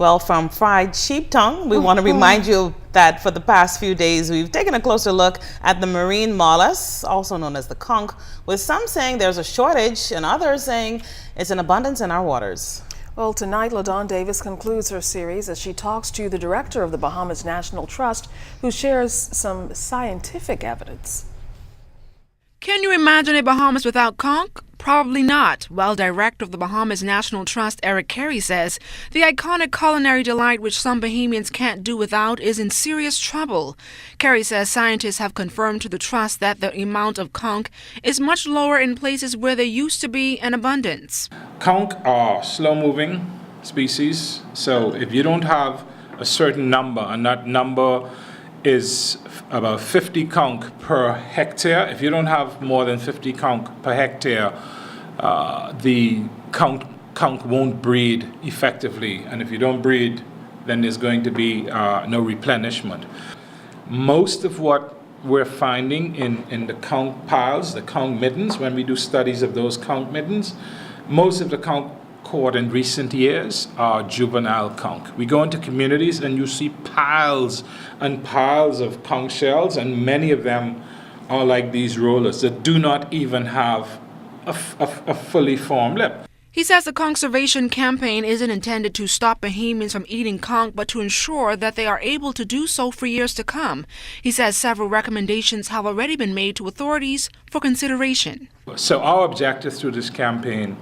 Well, from fried sheep tongue, we want to remind you that for the past few days, we've taken a closer look at the marine mollusk, also known as the conch, with some saying there's a shortage and others saying it's in abundance in our waters. Well, tonight, LaDawn Davis concludes her series as she talks to the director of the Bahamas National Trust, who shares some scientific evidence. Can you imagine a Bahamas without conch? Probably not. While director of the Bahamas National Trust, Eric Carey, says the iconic culinary delight which some Bahamians can't do without is in serious trouble. Carey says scientists have confirmed to the trust that the amount of conch is much lower in places where there used to be an abundance. Conch are slow-moving species, so if you don't have a certain number, and that number is about 50 conch per hectare. If you don't have more than 50 conch per hectare, the conch won't breed effectively. And if you don't breed, then there's going to be no replenishment. Most of what we're finding in the conch piles, the conch middens, when we do studies of those conch middens, most of the conch caught in recent years are juvenile conch. We go into communities and you see piles and piles of conch shells, and many of them are like these rollers that do not even have a fully formed lip. He says the conservation campaign isn't intended to stop Bahamians from eating conch, but to ensure that they are able to do so for years to come. He says several recommendations have already been made to authorities for consideration. So our objective through this campaign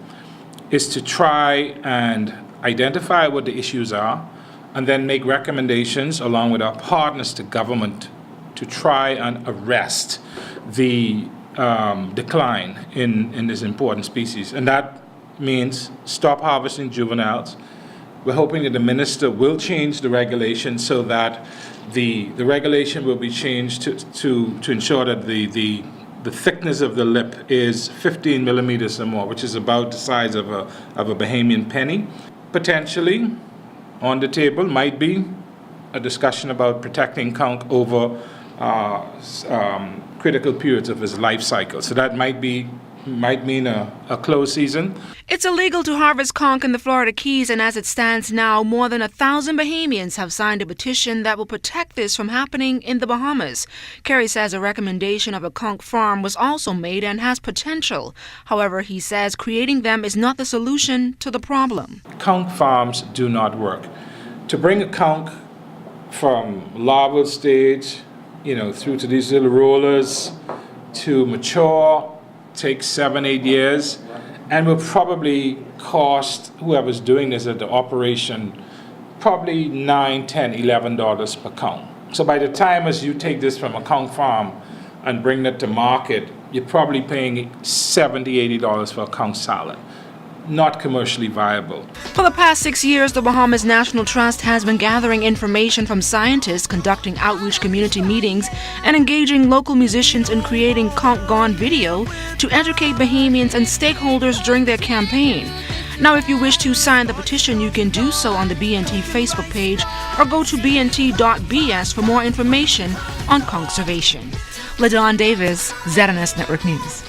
is to try and identify what the issues are and then make recommendations along with our partners to government to try and arrest the decline in this important species. And that means stop harvesting juveniles. We're hoping that the minister will change the regulation so that the regulation will be changed to ensure that the thickness of the lip is 15 millimeters or more, which is about the size of a Bahamian penny. Potentially, on the table might be a discussion about protecting conch over critical periods of his life cycle. So that might mean a closed season. It's illegal to harvest conch in the Florida Keys, and as it stands now, more than 1,000 Bahamians have signed a petition that will protect this from happening in the Bahamas. Carey says a recommendation of a conch farm was also made and has potential. However, he says creating them is not the solution to the problem. Conch farms do not work. To bring a conch from larval stage, through to these little rollers to mature takes 7-8 years, and will probably cost whoever's doing this at the operation probably $9, $10, $11 per conch. So by the time as you take this from a conch farm and bring it to market, you're probably paying $70, $80 for a conch salad. Not commercially viable. For the past 6 years, the Bahamas National Trust has been gathering information from scientists, conducting outreach community meetings, and engaging local musicians in creating conch gone video to educate Bahamians and stakeholders during their campaign. Now, if you wish to sign the petition, you can do so on the BNT Facebook page or go to bnt.bs for more information on conservation. LaDawn Davis, ZNS Network News.